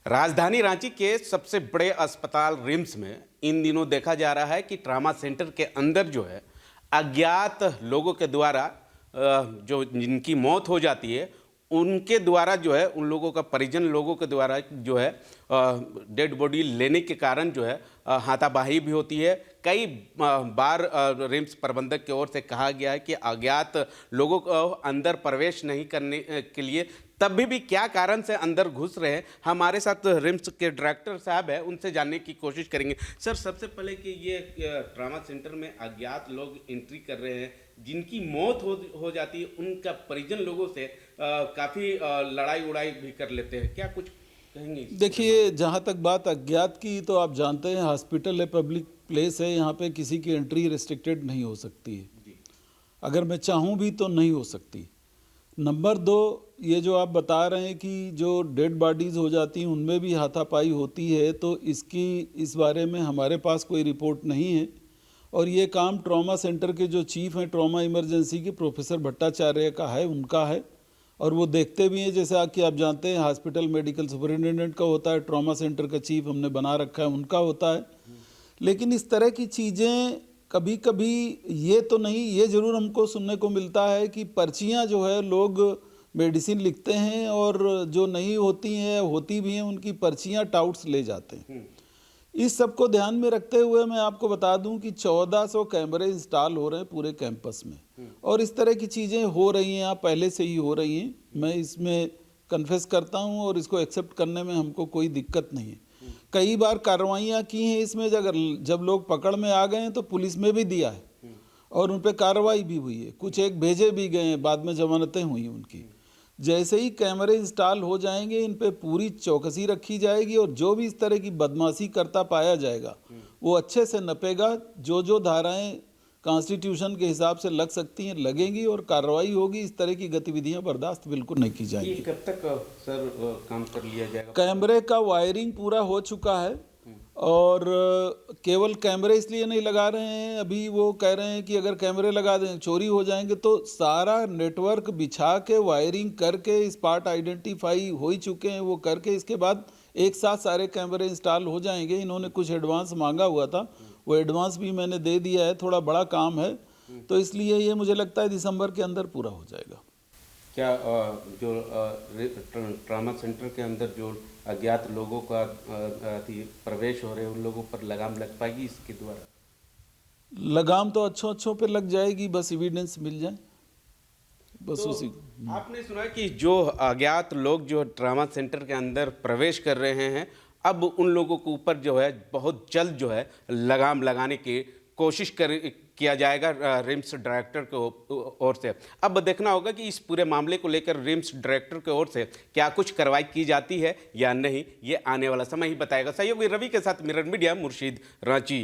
राजधानी रांची के सबसे बड़े अस्पताल रिम्स में इन दिनों देखा जा रहा है कि ट्रामा सेंटर के अंदर जो है अज्ञात लोगों के द्वारा जो जिनकी मौत हो जाती है उनके द्वारा जो है उन लोगों का परिजन लोगों के द्वारा जो है डेड बॉडी लेने के कारण जो है हाथापाई भी होती है। कई बार रिम्स प्रबंधक की ओर से कहा गया है कि अज्ञात लोगों को अंदर प्रवेश नहीं करने के लिए, तब भी क्या कारण से अंदर घुस रहे हैं। हमारे साथ रिम्स के डायरेक्टर साहब है, उनसे जानने की कोशिश करेंगे। सर, सबसे पहले कि ये ट्रामा सेंटर में अज्ञात लोग एंट्री कर रहे हैं, जिनकी मौत हो जाती है, उनका परिजन लोगों से काफ़ी लड़ाई उड़ाई भी कर लेते हैं, क्या कुछ कहेंगे? देखिए, जहाँ तक बात अज्ञात की, तो आप जानते हैं हॉस्पिटल है, पब्लिक प्लेस है, यहाँ पे किसी की एंट्री रिस्ट्रिक्टेड नहीं हो सकती है। अगर मैं चाहूँ भी तो नहीं हो सकती। नंबर 2, ये जो आप बता रहे हैं कि जो डेड बॉडीज़ हो जाती हैं उनमें भी हाथापाई होती है, तो इस बारे में हमारे पास कोई रिपोर्ट नहीं है। और ये काम ट्रॉमा सेंटर के जो चीफ़ हैं ट्रॉमा इमरजेंसी के प्रोफेसर भट्टाचार्य का है, उनका है, और वो देखते भी हैं। जैसे कि आप जानते हैं हॉस्पिटल मेडिकल सुपरिटेंडेंट का होता है, ट्रॉमा सेंटर का चीफ हमने बना रखा है, उनका होता है। लेकिन इस तरह की चीज़ें कभी कभी ये तो नहीं, ये ज़रूर हमको सुनने को मिलता है कि पर्चियाँ जो है लोग मेडिसिन लिखते हैं और जो नहीं होती हैं होती भी हैं, उनकी पर्चियाँ टाउट्स ले जाते हैं। इस सब को ध्यान में रखते हुए मैं आपको बता दूं कि 1400 कैमरे इंस्टॉल हो रहे हैं पूरे कैंपस में, और इस तरह की चीज़ें हो रही हैं, आप पहले से ही हो रही हैं। मैं इसमें कन्फेस करता हूं और इसको एक्सेप्ट करने में हमको कोई दिक्कत नहीं है। कई बार कार्रवाइयाँ की हैं इसमें, जब लोग पकड़ में आ गए हैं तो पुलिस में भी दिया है और उन पर कार्रवाई भी हुई है। कुछ एक भेजे भी गए हैं, बाद में जमानतें हुई उनकी। जैसे ही कैमरे इंस्टॉल हो जाएंगे, इन पे पूरी चौकसी रखी जाएगी और जो भी इस तरह की बदमाशी करता पाया जाएगा वो अच्छे से नपेगा। जो धाराएं कॉन्स्टिट्यूशन के हिसाब से लग सकती हैं लगेंगी और कार्रवाई होगी। इस तरह की गतिविधियां बर्दाश्त बिल्कुल नहीं की जाएंगी। कब तक सर काम कर लिया जाएगा? कैमरे का वायरिंग पूरा हो चुका है और केवल कैमरे इसलिए नहीं लगा रहे हैं, अभी वो कह रहे हैं कि अगर कैमरे लगा दें चोरी हो जाएंगे, तो सारा नेटवर्क बिछा के वायरिंग करके स्पॉट आइडेंटिफाई हो ही चुके हैं वो करके, इसके बाद एक साथ सारे कैमरे इंस्टॉल हो जाएंगे। इन्होंने कुछ एडवांस मांगा हुआ था, वो एडवांस भी मैंने दे दिया है। थोड़ा बड़ा काम है तो इसलिए ये मुझे लगता है दिसंबर के अंदर पूरा हो जाएगा। क्या जो ट्रामा सेंटर के अंदर जो अज्ञात लोगों का प्रवेश हो रहे हैं, उन लोगों पर लगाम लग पाएगी इसके द्वारा? लगाम तो अच्छों पे लग जाएगी, बस एविडेंस मिल जाए, बस तो उसी। आपने सुना कि जो अज्ञात लोग जो ट्रामा सेंटर के अंदर प्रवेश कर रहे हैं, अब उन लोगों के ऊपर जो है बहुत जल्द जो है लगाम लगाने की कोशिश किया जाएगा रिम्स डायरेक्टर की ओर से। अब देखना होगा कि इस पूरे मामले को लेकर रिम्स डायरेक्टर की ओर से क्या कुछ कार्रवाई की जाती है या नहीं, ये आने वाला समय ही बताएगा। सहयोगी रवि के साथ मिरर मीडिया, मुर्शीद, रांची।